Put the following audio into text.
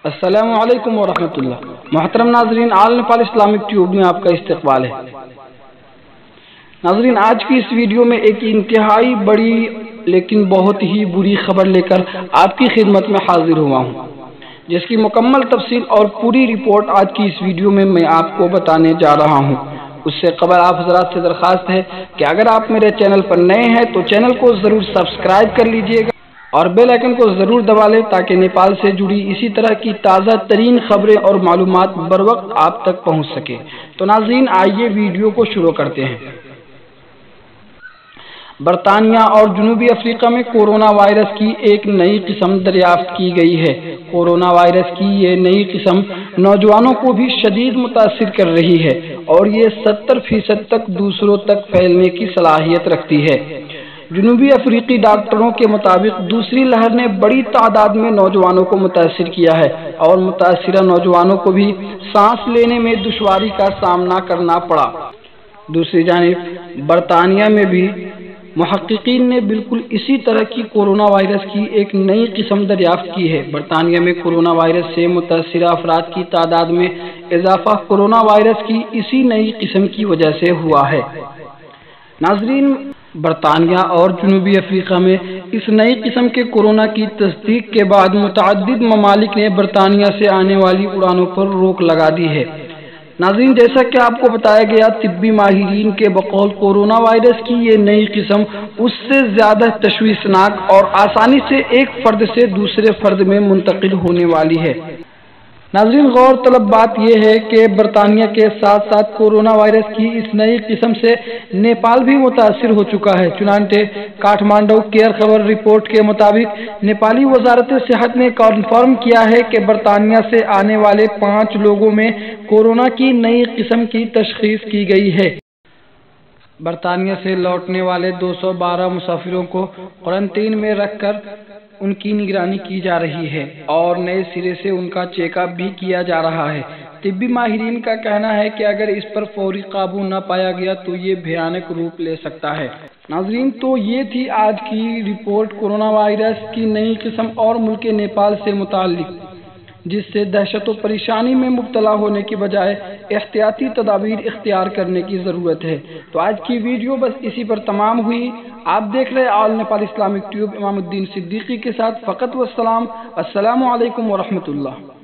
السلام علیکم ورحمۃ اللہ۔ محترم ناظرین، آل نیپال اسلامک ٹیوب میں آپ کا استقبال ہے۔ ناظرین، آج کی اس ویڈیو میں ایک انتہائی بڑی لیکن بہت ہی بری خبر لے کر آپ کی خدمت میں حاضر ہوا ہوں، جس کی مکمل تفصیل اور پوری رپورٹ آج کی اس ویڈیو میں آپ کو بتانے جا رہا ہوں۔ اس سے قبل آپ حضرات سے درخواست ہے کہ اگر آپ میرے چینل پر نئے ہیں تو چینل کو ضرور سبسکرائب کر لیجئے گا اور بیل آئیکن کو ضرور دبا لیں تاکہ نیپال سے جڑی اسی طرح کی تازہ ترین خبریں اور معلومات بر وقت آپ تک پہنچ سکے۔ تو ناظرین، آئیے ویڈیو کو شروع کرتے ہیں۔ برطانیہ اور جنوبی افریقہ میں کورونا وائرس کی ایک نئی قسم دریافت کی گئی ہے۔ کورونا وائرس کی یہ نئی قسم نوجوانوں کو بھی شدید متاثر کر رہی ہے اور یہ 70% تک دوسروں تک پھیلنے کی صلاحیت رکھتی ہے۔ جنوبی افریقی ڈاکٹروں کے مطابق دوسری لہر نے بڑی تعداد میں نوجوانوں کو متاثر کیا ہے اور متاثرہ نوجوانوں کو بھی سانس لینے میں دشواری کا سامنا کرنا پڑا۔ دوسری جانب برطانیہ میں بھی محققین نے بالکل اسی طرح کی کورونا وائرس کی ایک نئی قسم دریافت کی ہے۔ برطانیہ میں کورونا وائرس سے متاثرہ افراد کی تعداد میں اضافہ کورونا وائرس کی اسی نئی قسم کی وجہ سے ہوا ہے۔ ناظرین، برطانیہ اور جنوبی افریقہ میں اس نئی قسم کے کورونا کی تصدیق کے بعد متعدد ممالک نے برطانیہ سے آنے والی اڑانوں پر روک لگا دی ہے۔ ناظرین، جیسا کہ آپ کو بتایا گیا، طبی ماہرین کے بقول کورونا وائرس کی یہ نئی قسم اس سے زیادہ تشویشناک اور آسانی سے ایک فرد سے دوسرے فرد میں منتقل ہونے والی ہے۔ ناظرین، غور طلب بات یہ ہے کہ برطانیہ کے ساتھ ساتھ کورونا وائرس کی اس نئی قسم سے نیپال بھی متاثر ہو چکا ہے۔ چنانچہ کاٹھمانڈو کیئر خبر رپورٹ کے مطابق نیپالی وزارت صحت نے کنفرم کیا ہے کہ برطانیہ سے آنے والے 5 لوگوں میں کورونا کی نئی قسم کی تشخیص کی گئی ہے۔ برطانیہ سے لوٹنے والے 212 مسافروں کو قرنطین میں رکھ کر ان کی نگرانی کی جا رہی ہے اور نئے سرے سے ان کا چیک اپ بھی کیا جا رہا ہے۔ طبی ماہرین کا کہنا ہے کہ اگر اس پر فوری قابو نہ پایا گیا تو یہ بھیانک روپ لے سکتا ہے۔ ناظرین، تو یہ تھی آج کی رپورٹ کورونا وائرس کی نئی قسم اور ملک نیپال سے متعلق، جس سے دہشت و پریشانی میں مبتلا ہونے کی بجائے احتیاطی تدابیر اختیار کرنے کی ضرورت ہے۔ تو آج کی ویڈیو بس اسی پر تمام ہوئی۔ آپ دیکھ رہے آل نیپال اسلامک ٹیوب، امام الدین صدیقی کے ساتھ۔ فقط والسلام، السلام علیکم ورحمۃ اللہ۔